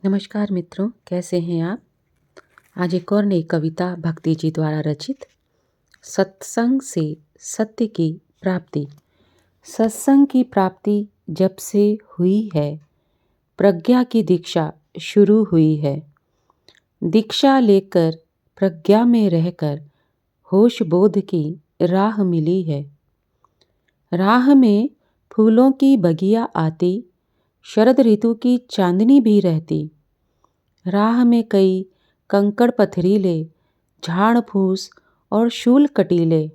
नमस्कार मित्रों, कैसे हैं आप। आज एक और नई कविता भक्ति जी द्वारा रचित। सत्संग से सत्य की प्राप्ति। सत्संग की प्राप्ति जब से हुई है, प्रज्ञा की दीक्षा शुरू हुई है। दीक्षा लेकर प्रज्ञा में रहकर होश बोध की राह मिली है। राह में फूलों की बगिया आती, शरद ऋतु की चांदनी भी रहती। राह में कई कंकड़ पथरीले, झाड़ फूस और शूल कटीले,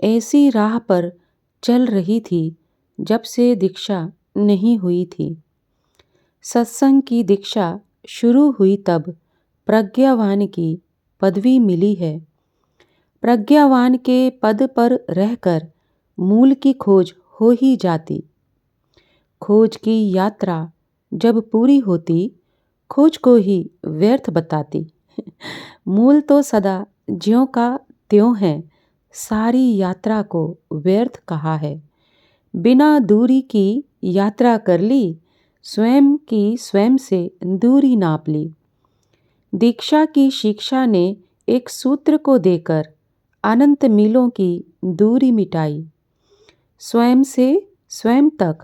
ऐसी राह पर चल रही थी जब से दीक्षा नहीं हुई थी। सत्संग की दीक्षा शुरू हुई तब प्रज्ञावान की पदवी मिली है। प्रज्ञावान के पद पर रहकर मूल की खोज हो ही जाती। खोज की यात्रा जब पूरी होती, खोज को ही व्यर्थ बताती। मूल तो सदा ज्यों का त्यों है, सारी यात्रा को व्यर्थ कहा है। बिना दूरी की यात्रा कर ली, स्वयं की स्वयं से दूरी नाप ली। दीक्षा की शिक्षा ने एक सूत्र को देकर अनंत मीलों की दूरी मिटाई। स्वयं से स्वयं तक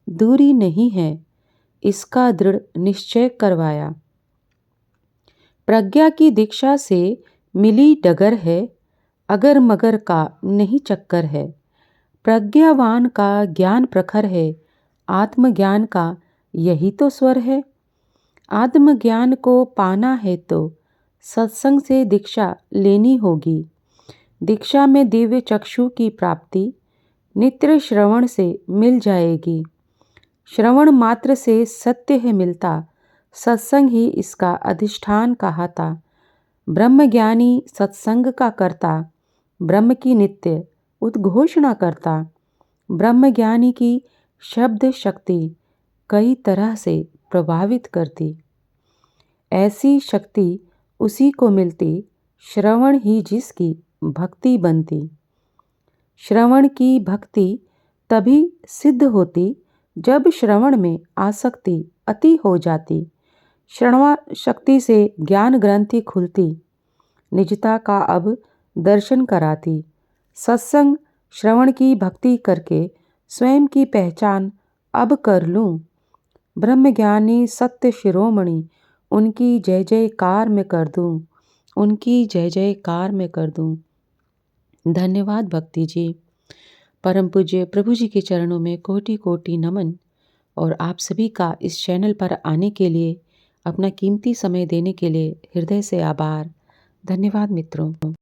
दूरी नहीं है, इसका दृढ़ निश्चय करवाया। प्रज्ञा की दीक्षा से मिली डगर है, अगर मगर का नहीं चक्कर है। प्रज्ञावान का ज्ञान प्रखर है, आत्मज्ञान का यही तो स्वर है। आत्मज्ञान को पाना है तो सत्संग से दीक्षा लेनी होगी। दीक्षा में दिव्य चक्षु की प्राप्ति नित्य श्रवण से मिल जाएगी। श्रवण मात्र से सत्य है मिलता, सत्संग ही इसका अधिष्ठान कहाता। ब्रह्मज्ञानी सत्संग का करता, ब्रह्म की नित्य उद्घोषणा करता। ब्रह्मज्ञानी की शब्द शक्ति कई तरह से प्रभावित करती। ऐसी शक्ति उसी को मिलती, श्रवण ही जिसकी भक्ति बनती। श्रवण की भक्ति तभी सिद्ध होती जब श्रवण में आसक्ति अति हो जाती। श्रवण शक्ति से ज्ञान ग्रंथि खुलती, निजता का अब दर्शन कराती। सत्संग श्रवण की भक्ति करके स्वयं की पहचान अब कर लूं। ब्रह्मज्ञानी सत्य शिरोमणि, उनकी जय जयकार में कर दूं, उनकी जय जयकार में कर दूं। धन्यवाद भक्ति जी। परम पूज्य प्रभु जी के चरणों में कोटि कोटि नमन। और आप सभी का इस चैनल पर आने के लिए, अपना कीमती समय देने के लिए हृदय से आभार। धन्यवाद मित्रों।